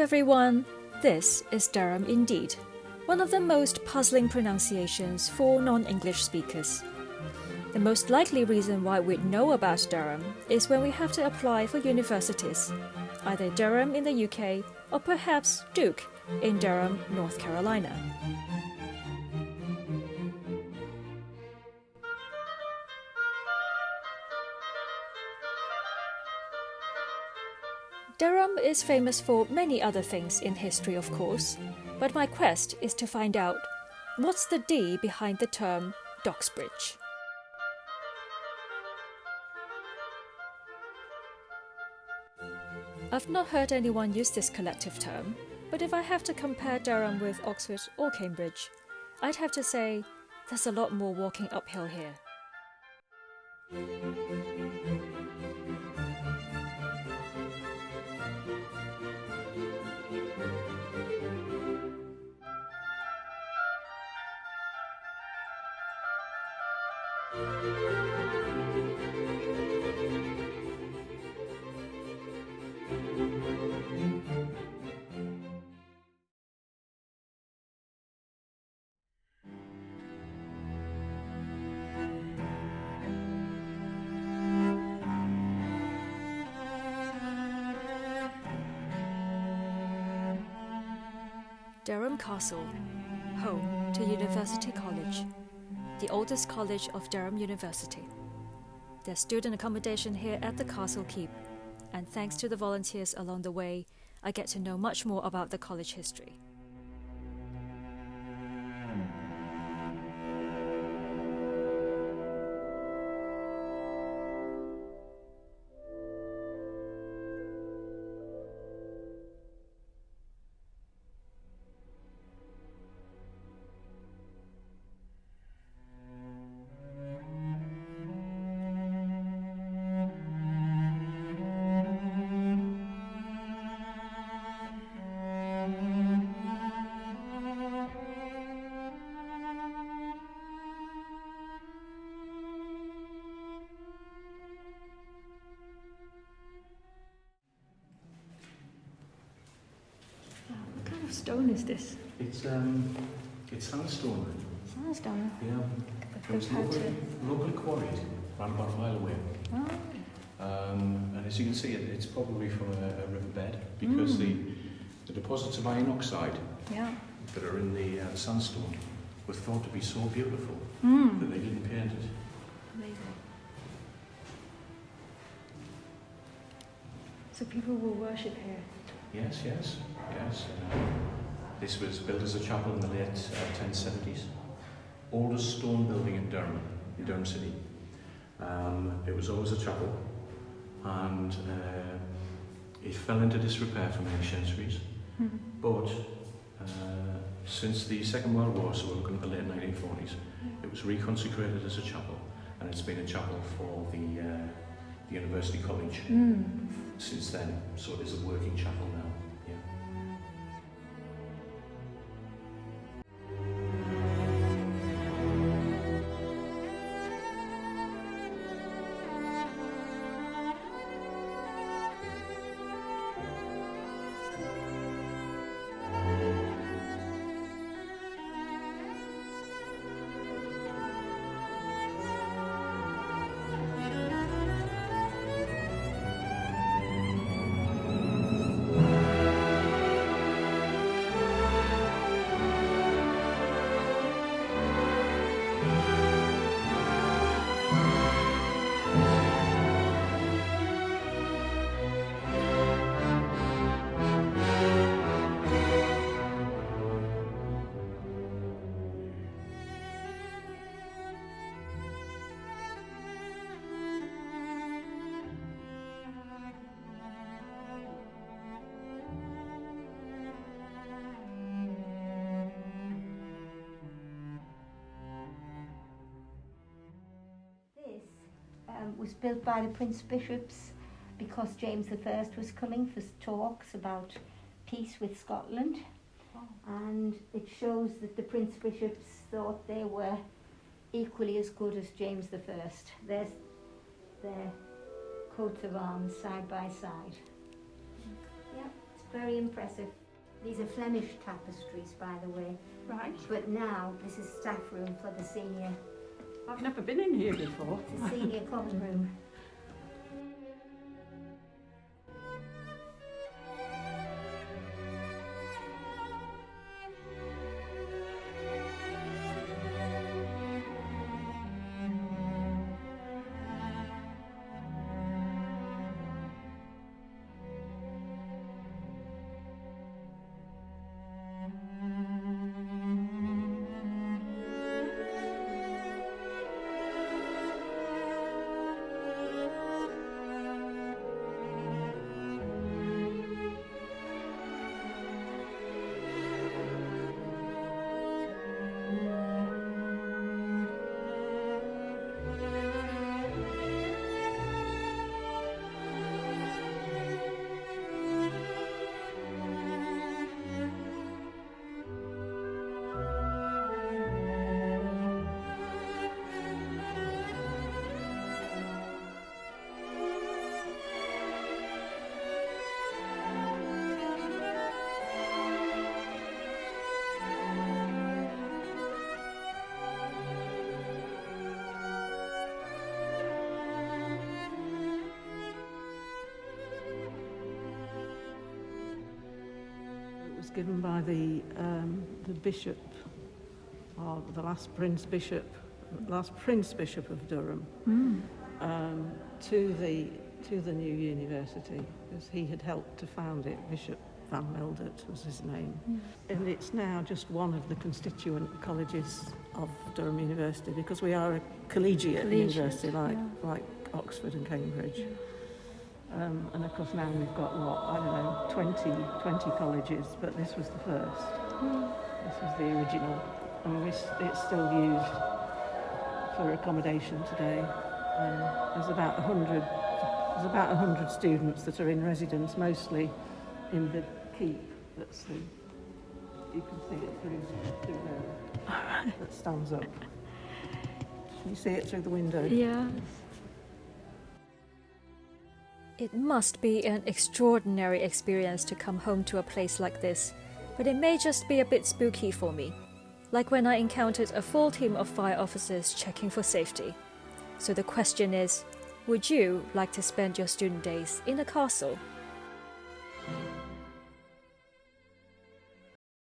everyone, this is Durham indeed, one of the most puzzling pronunciations for non-English speakers. The most likely reason why we'd know about Durham is when we have to apply for universities, either Durham in the UK or perhaps Duke in Durham, North Carolina. Durham is famous for many other things in history, of course, but my quest is to find out what's the D behind the term DOxBridge. I've not heard anyone use this collective term, but if I have to compare Durham with Oxford or Cambridge, I'd have to say there's a lot more walking uphill here. Durham Castle, home to University College, the oldest college of Durham University. There's student accommodation here at the Castle Keep, and thanks to the volunteers along the way, I get to know much more about the college history. What kind of stone is this? It's sandstone. Sandstone? Yeah. It was locally quarried, around about a mile away. Oh. And as you can see, it's probably from a riverbed because the deposits of iron oxide that are in the sandstone were thought to be so beautiful that they didn't paint it. Amazing. So people will worship here? Yes. This was built as a chapel in the late 1070s. Oldest stone building in Durham City. It was always a chapel, and it fell into disrepair for many centuries. But since the Second World War, so we're looking at the late 1940s, it was reconsecrated as a chapel, and it's been a chapel for the University College since then. So it is a working chapel now. Was built by the Prince Bishops because James I was coming for talks about peace with Scotland. And it shows that the Prince Bishops thought they were equally as good as James I. There's their coats of arms side by side. Yeah, it's very impressive. These are Flemish tapestries, by the way. Right. But now this is staff room for the senior. I've never been in here before. It's a senior common room. Given by the bishop, or the last Prince Bishop of Durham, to the new university, because he had helped to found it. Bishop Van Meldert was his name, and it's now just one of the constituent colleges of Durham University, because we are a collegiate university like Oxford and Cambridge. And of course now we've got, 20 colleges, but this was the first. This was the original, and it's still used for accommodation today. There's about 100 students that are in residence, mostly in the keep. You can see it through there, that stands up. Can you see it through the window? Yeah. It must be an extraordinary experience to come home to a place like this, but it may just be a bit spooky for me, like when I encountered a full team of fire officers checking for safety. So the question is, would you like to spend your student days in a castle?